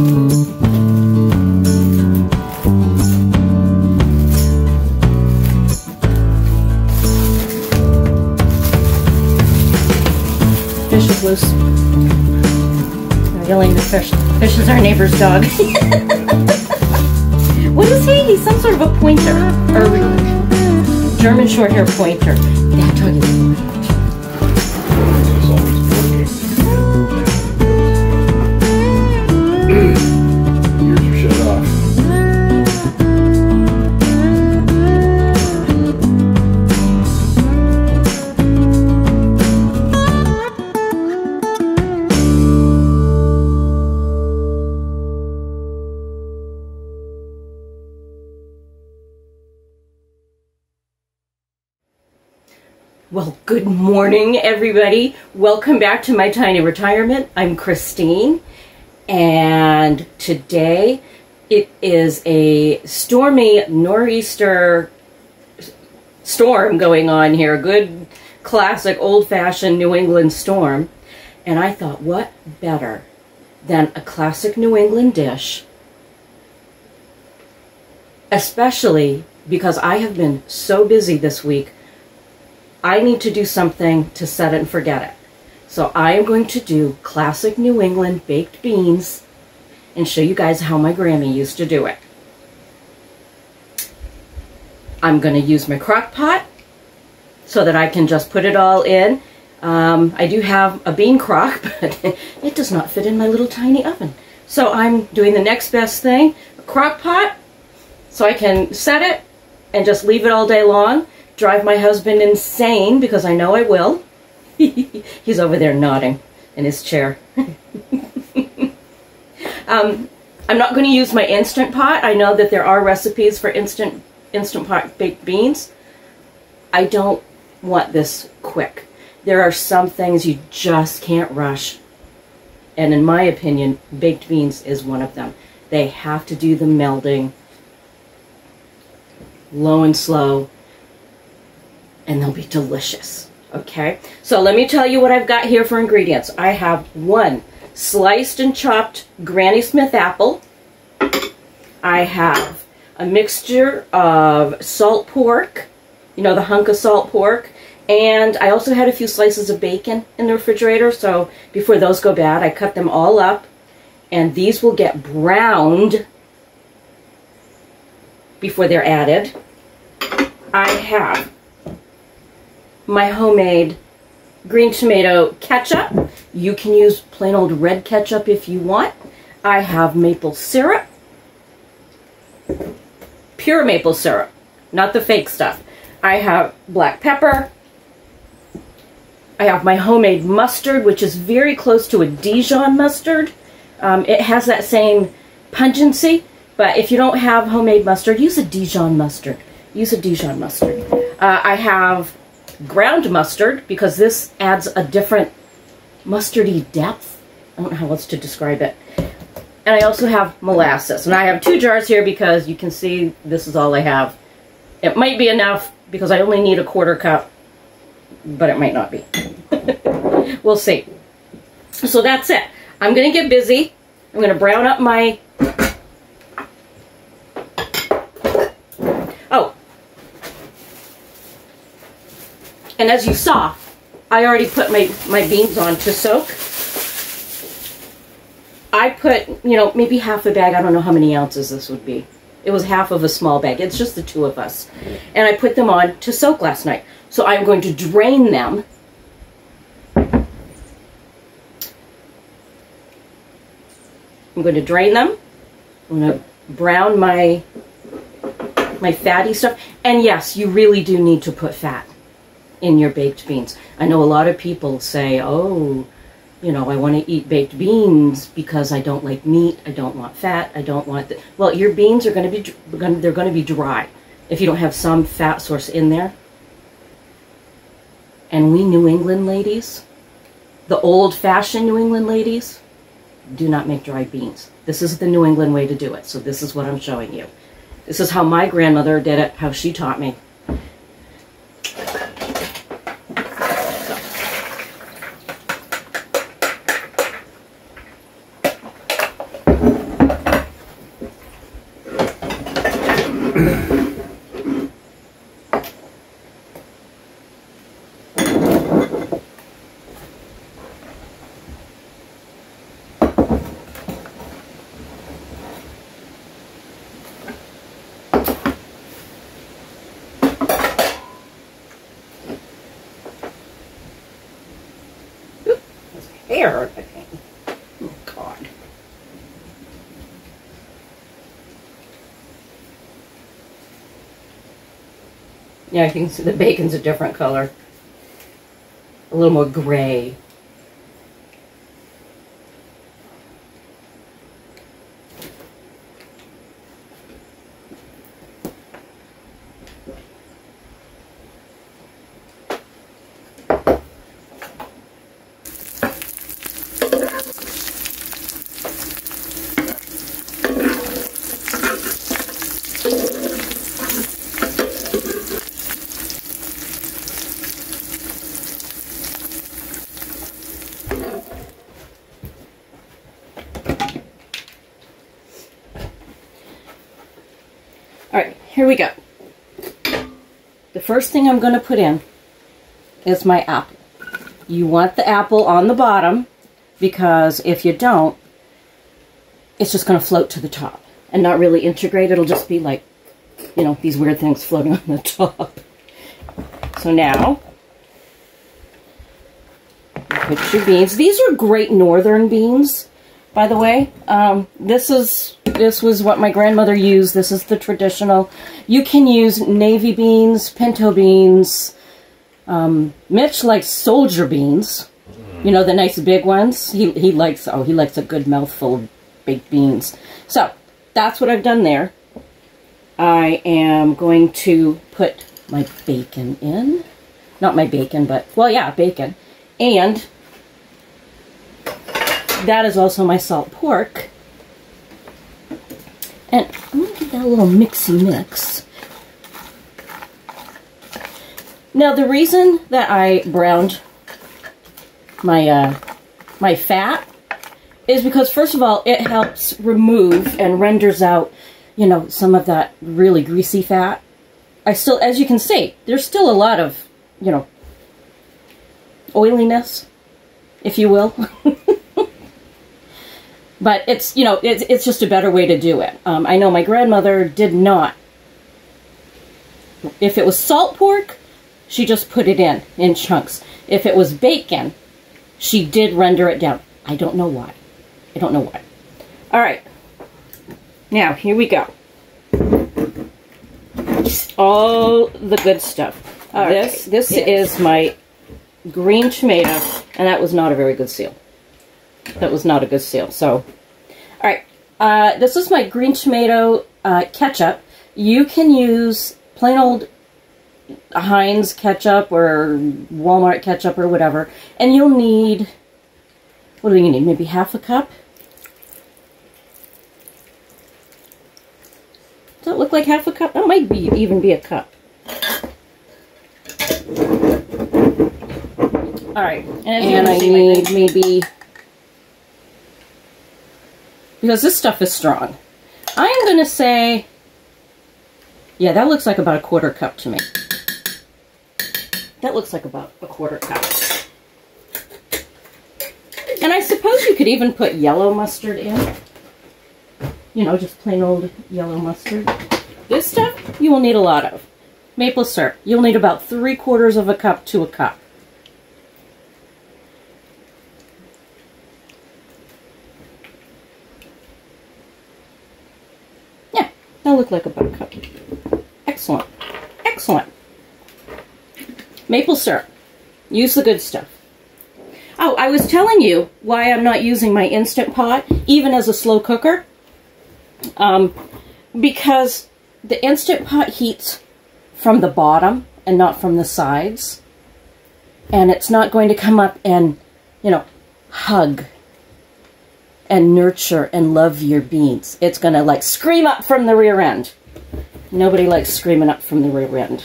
Fish is loose. I'm yelling to fish. Fish is our neighbor's dog. What is he? He's some sort of a pointer. Or German short hair pointer. That dog is Ears are shut off. Well, good morning, everybody. Welcome back to my tiny retirement. I'm Christine, and today it is a stormy nor'easter storm going on here. A good, classic, old-fashioned New England storm. And I thought, what better than a classic New England dish, especially because I have been so busy this week. I need to do something to set it and forget it. So I am going to do classic New England baked beans and show you guys how my Grammy used to do it. I'm going to use my crock pot so that I can just put it all in. I do have a bean crock, but it does not fit in my little tiny oven. So I'm doing the next best thing, a crock pot, so I can set it and just leave it all day long. Drive my husband insane, because I know I will. He's over there nodding in his chair. I'm not going to use my Instant Pot. I know that there are recipes for Instant Pot baked beans. I don't want this quick. There are some things you just can't rush. And in my opinion, baked beans is one of them. They have to do the melding low and slow, and they'll be delicious. Okay, so let me tell you what I've got here for ingredients. I have one sliced and chopped Granny Smith apple. I have a mixture of salt pork, you know, the hunk of salt pork, and I also had a few slices of bacon in the refrigerator, so before those go bad, I cut them all up, and these will get browned before they're added. I have my homemade green tomato ketchup. You can use plain old red ketchup if you want. I have maple syrup. Pure maple syrup, not the fake stuff. I have black pepper. I have my homemade mustard, which is very close to a Dijon mustard. It has that same pungency, but if you don't have homemade mustard, use a Dijon mustard. Use a Dijon mustard. I have ground mustard, because this adds a different mustardy depth. I don't know how else to describe it. And I also have molasses. And I have 2 jars here because you can see this is all I have. It might be enough because I only need a 1/4 cup, but it might not be. We'll see. So that's it. I'm going to get busy. I'm going to brown up my... Oh. And as you saw, I already put my beans on to soak. I put, you know, maybe half a bag. I don't know how many ounces this would be. It was half of a small bag. It's just the 2 of us. And I put them on to soak last night. So I'm going to drain them. I'm going to drain them. I'm going to brown my fatty stuff. And yes, you really do need to put fat in your baked beans. I know a lot of people say, oh, you know, I want to eat baked beans because I don't like meat, I don't want fat, I don't want the... Well, your beans are going to be, they're going to be dry if you don't have some fat source in there. And we New England ladies, the old-fashioned New England ladies, do not make dried beans. This is the New England way to do it, so this is what I'm showing you. This is how my grandmother did it, how she taught me. where? Oh, God. Yeah, you can see the bacon's a different color. A little more gray. All right, here we go. The first thing I'm going to put in is my apple. You want the apple on the bottom because if you don't, it's just going to float to the top and not really integrate. It'll just be like, you know, these weird things floating on the top. So now, put your beans. These are great northern beans, by the way. This was what my grandmother used. This is the traditional. You can use navy beans, pinto beans. Mitch likes soldier beans. You know, the nice big ones. He likes a good mouthful of baked beans. So, that's what I've done there. I am going to put my bacon in. Not my bacon, but, well, yeah, bacon. And that is also my salt pork. And I'm going to give that a little mixy mix. Now, the reason that I browned my my fat is because, first of all, it helps remove and renders out, you know, some of that really greasy fat. I still, as you can see, there's still a lot of, you know, oiliness, if you will. But it's, you know, it's just a better way to do it. I know my grandmother did not. If it was salt pork, she just put it in chunks. If it was bacon, she did render it down. I don't know why. I don't know why. All right. Now, here we go. All the good stuff. This is my green tomato, and that was not a very good seal. That was not a good seal. So, all right. This is my green tomato ketchup. You can use plain old Heinz ketchup or Walmart ketchup or whatever. And you'll need, what do you need? Maybe half a cup? Does it look like half a cup? That might be even be a cup. All right. And I need maybe, because this stuff is strong, I'm going to say, yeah, that looks like about a quarter cup to me. That looks like about a quarter cup. And I suppose you could even put yellow mustard in. You know, just plain old yellow mustard. This stuff, you will need a lot of. Maple syrup, you'll need about 3/4 of a cup to a cup. Yeah, that'll look like about a cup. Excellent. Excellent. Maple syrup. Use the good stuff. Oh, I was telling you why I'm not using my Instant Pot, even as a slow cooker. Because the Instant Pot heats from the bottom and not from the sides. And it's not going to come up and, you know, hug and nurture and love your beans. It's going to, like, scream up from the rear end. Nobody likes screaming up from the rear end.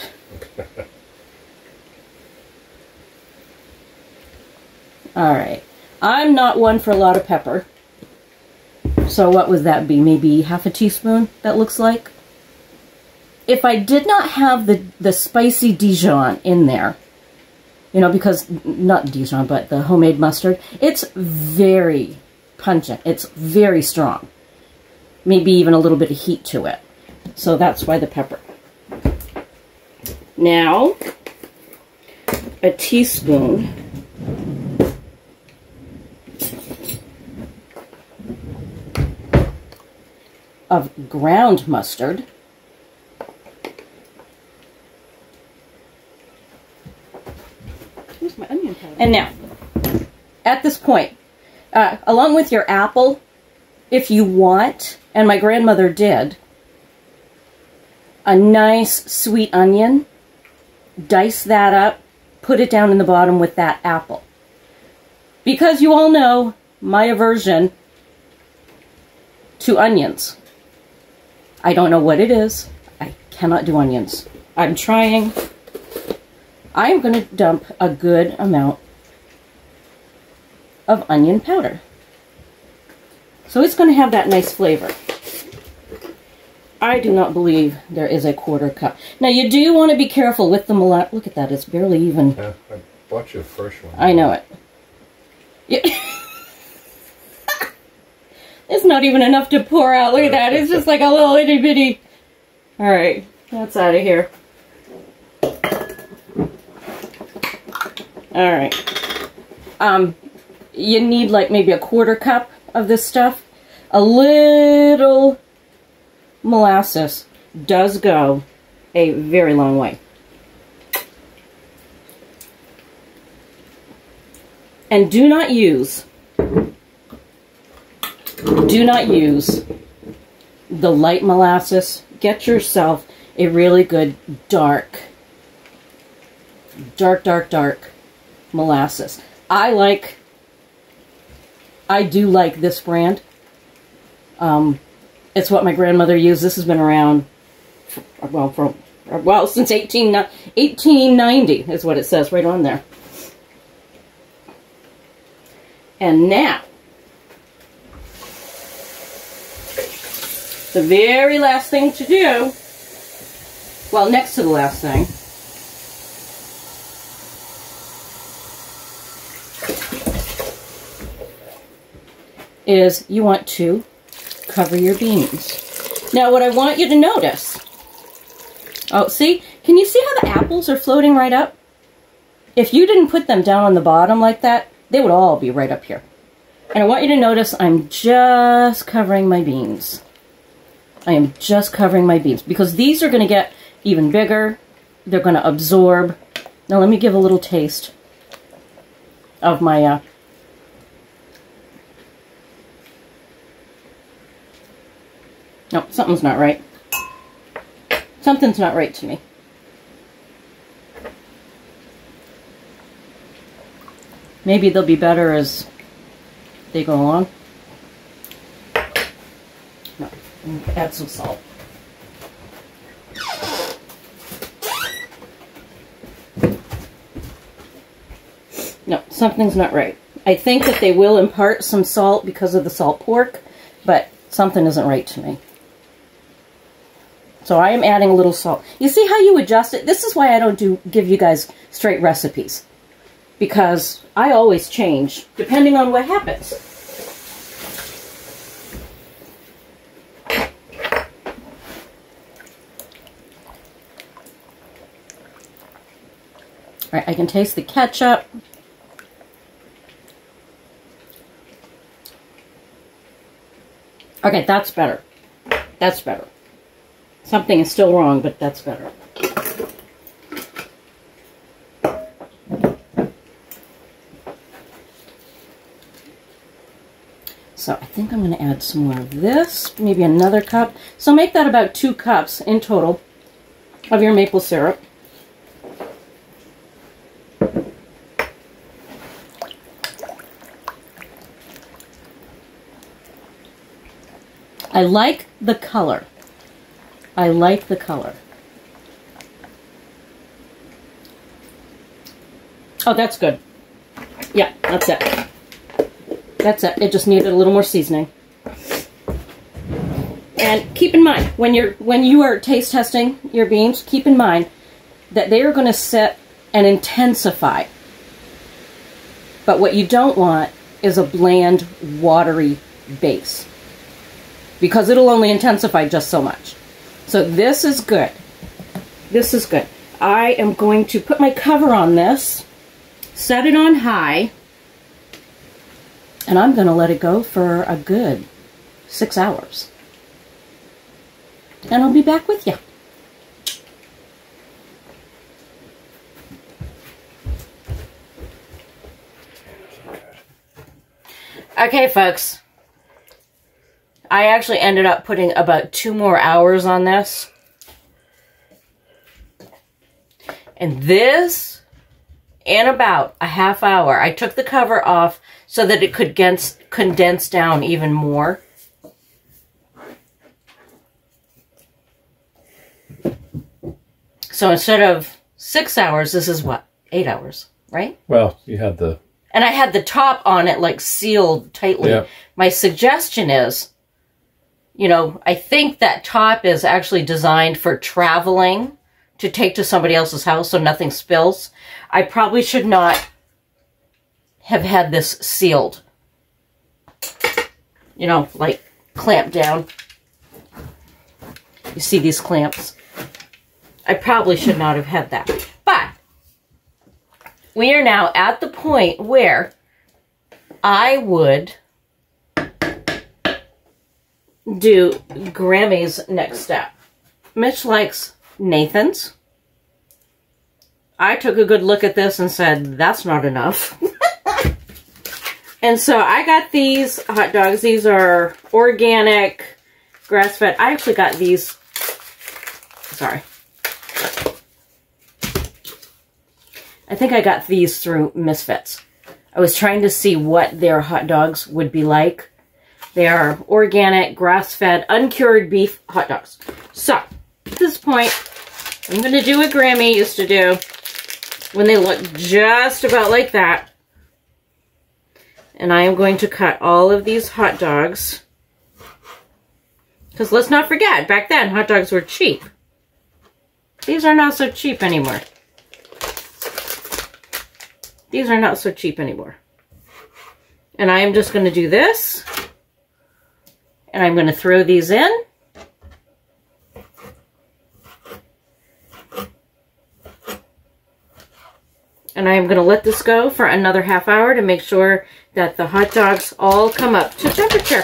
Alright. I'm not one for a lot of pepper. So what would that be? Maybe half a teaspoon, that looks like? If I did not have the spicy Dijon in there, you know, because, not Dijon, but the homemade mustard, it's very pungent. It's very strong. Maybe even a little bit of heat to it. So that's why the pepper. Now, a teaspoon of ground mustard. Here's my onion powder. And now, at this point, along with your apple, if you want, and my grandmother did, a nice sweet onion, dice that up, put it down in the bottom with that apple. Because you all know my aversion to onions. I don't know what it is. I cannot do onions. I'm trying. I'm going to dump a good amount of onion powder. So it's going to have that nice flavor. I do not believe there is a 1/4 cup. Now you do want to be careful with the molasses. Look at that, it's barely even. I bought you a fresh one. I know it. Yeah. It's not even enough to pour out. Look at that, it's just like a little itty bitty. Alright, that's out of here. Alright. You need like maybe a 1/4 cup of this stuff. A little molasses does go a very long way. And do not use the light molasses. Get yourself a really good dark molasses. I do like this brand. It's what my grandmother used. This has been around, since 1890 is what it says right on there. And now, the very last thing to do, well, next to the last thing, is you want to cover your beans. Now what I want you to notice, oh, see, can you see how the apples are floating right up? If you didn't put them down on the bottom like that, they would all be right up here. And I want you to notice I'm just covering my beans. I am just covering my beans because these are going to get even bigger. They're going to absorb. Now let me give a little taste of my no, something's not right. Something's not right to me. Maybe they'll be better as they go along. No, add some salt. No, something's not right. I think that they will impart some salt because of the salt pork, but something isn't right to me. So I am adding a little salt. You see how you adjust it? This is why I don't give you guys straight recipes. Because I always change depending on what happens. Alright, I can taste the ketchup. Okay, that's better. That's better. Something is still wrong, but that's better. So I think I'm going to add some more of this, maybe another cup. So make that about 2 cups in total of your maple syrup. I like the color. I like the color. Oh, that's good. Yeah, that's it. That's it. It just needed a little more seasoning. And keep in mind, when you are taste testing your beans, keep in mind that they are going to sit and intensify. But what you don't want is a bland, watery base, because it'll only intensify just so much. So this is good. This is good. I am going to put my cover on this, set it on high, and I'm going to let it go for a good 6 hours. and I'll be back with you. Okay, folks. I actually ended up putting about 2 more hours on this. And this, in about a half hour, I took the cover off so that it could condense down even more. So instead of 6 hours, this is what? 8 hours, right? Well, you had the... And I had the top on it, like, sealed tightly. Yeah. My suggestion is, you know, I think that top is actually designed for traveling to take to somebody else's house so nothing spills. I probably should not have had this sealed. You know, like, clamped down. You see these clamps? I probably should not have had that. But we are now at the point where I would do Grammy's next step. Mitch likes Nathan's. I took a good look at this and said, that's not enough. And so I got these hot dogs. These are organic, grass-fed. I actually got these, sorry. I think I got these through Misfits. I was trying to see what their hot dogs would be like. They are organic, grass-fed, uncured beef hot dogs. So, at this point, I'm going to do what Grammy used to do when they look just about like that. And I am going to cut all of these hot dogs. Because let's not forget, back then, hot dogs were cheap. These are not so cheap anymore. These are not so cheap anymore. And I am just going to do this. And I'm going to throw these in. And I am going to let this go for another half hour to make sure that the hot dogs all come up to temperature.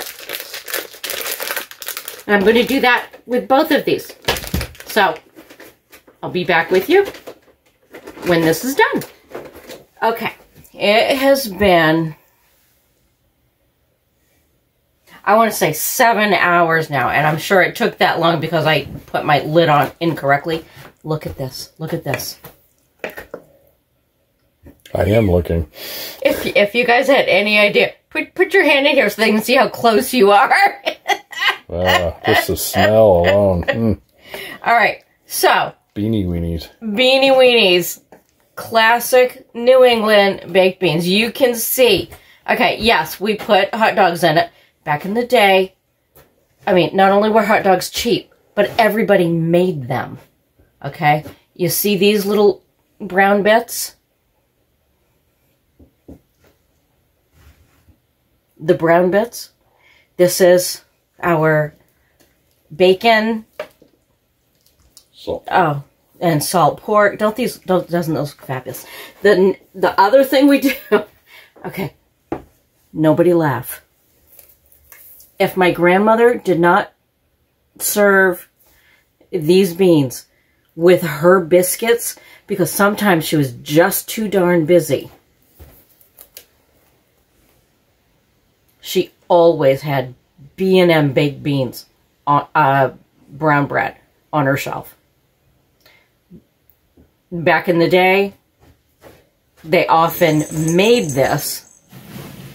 And I'm going to do that with both of these. So, I'll be back with you when this is done. Okay, it has been, I want to say 7 hours now, and I'm sure it took that long because I put my lid on incorrectly. Look at this. Look at this. I am looking. If you guys had any idea, put your hand in here so they can see how close you are. Just the smell alone. Mm. All right, so. Beanie weenies. Beanie weenies. Classic New England baked beans. You can see. Okay, yes, we put hot dogs in it. Back in the day, I mean, not only were hot dogs cheap, but everybody made them. Okay? You see these little brown bits? The brown bits? This is our bacon. Salt. Oh. And salt pork. Doesn't those look fabulous? The other thing we do. Okay. Nobody laugh. If my grandmother did not serve these beans with her biscuits, because sometimes she was just too darn busy, she always had B&M baked beans on brown bread on her shelf. Back in the day, they often made this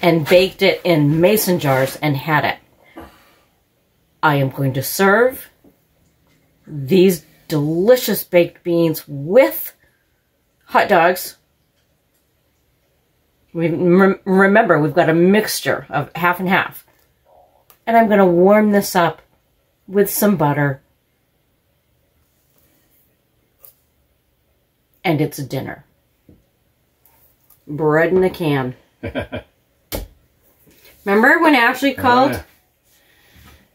and baked it in mason jars and had it. I am going to serve these delicious baked beans with hot dogs. Remember, we've got a mixture of half and half. And I'm going to warm this up with some butter. And it's dinner. Bread in a can. Remember when Ashley called?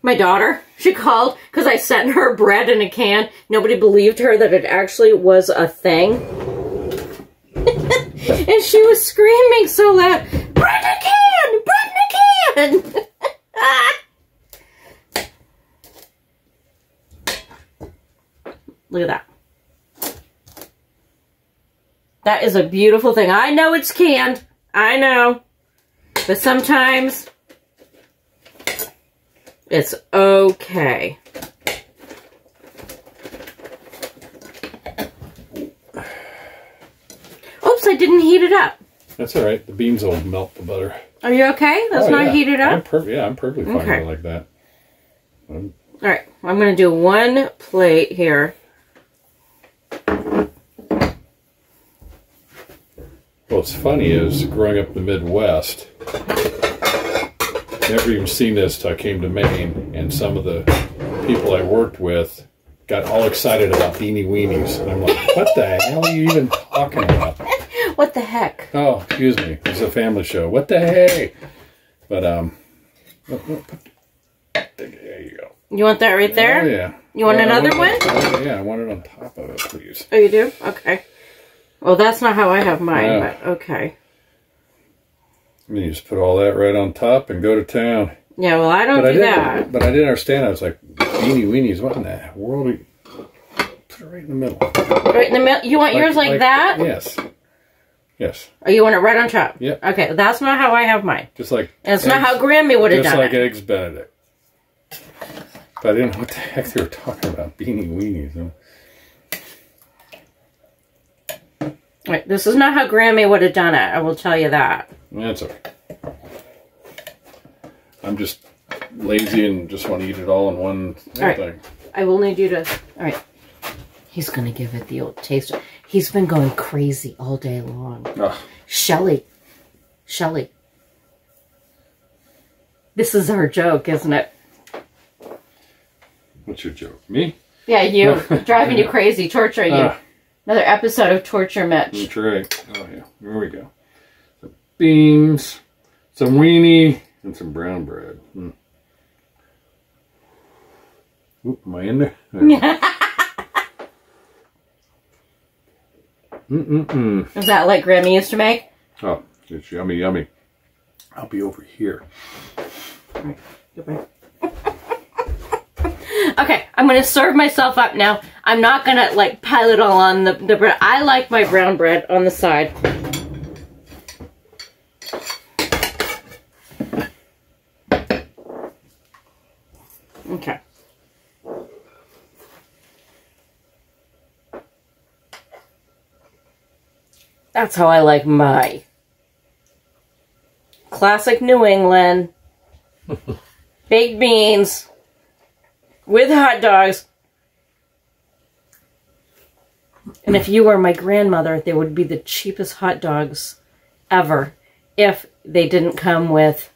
My daughter, she called because I sent her bread in a can. Nobody believed her that it actually was a thing. And she was screaming so loud, bread in a can! Bread in a can! Look at that. That is a beautiful thing. I know it's canned. I know. But sometimes it's okay. Oops, I didn't heat it up. That's all right. The beans will melt the butter. Are you okay? That's not heated up? I'm perfectly fine with it like that. All right, I'm going to do one plate here. What's funny is, growing up in the Midwest, never even seen this till I came to Maine, and some of the people I worked with got all excited about beanie weenies. And I'm like, what the hell are you even talking about? What the heck? Oh, excuse me. It's a family show. What the hey? But, there you go. You want that right there? Oh, yeah. You want another one? Yeah, I want it on top of it, please. Oh, you do? Okay. Well, that's not how I have mine, but okay. You just put all that right on top and go to town. Yeah, well, I don't do that. But I didn't understand. I was like, beanie weenies, what in the world? Put it right in the middle. Right in the middle? You want yours like that? Yes. Yes. Or you want it right on top? Yeah. Okay, that's not how I have mine. Just like and it's not how Grammy would have done it. Just like Eggs Benedict. But I didn't know what the heck they were talking about. Beanie weenies. Huh? Right, this is not how Grammy would have done it. I will tell you that. That's okay. I'm just lazy and just want to eat it all in one thing. I will need you to... All right. He's going to give it the old taste. He's been going crazy all day long. Ugh. Shelly. This is our joke, isn't it? What's your joke? Me? Yeah, you. Driving you crazy, torturing you. Another episode of Torture Mitch. That's right. Oh, yeah. Here we go. Some beans, some weenie, and some brown bread. Oop, am I in there? Is that like Grammy used to make? Oh, it's yummy, yummy. I'll be over here. All right, goodbye. Okay, I'm going to serve myself up now. I'm not going to, like, pile it all on the bread. I like my brown bread on the side. Okay. That's how I like my classic New England baked beans with hot dogs. And if you were my grandmother, they would be the cheapest hot dogs ever if they didn't come with,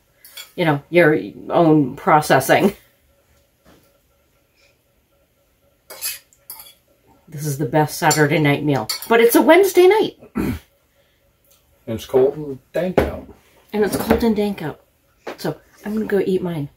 you know, your own processing. This is the best Saturday night meal. But it's a Wednesday night. And it's cold and dank out. And it's cold and dank out. So I'm going to go eat mine.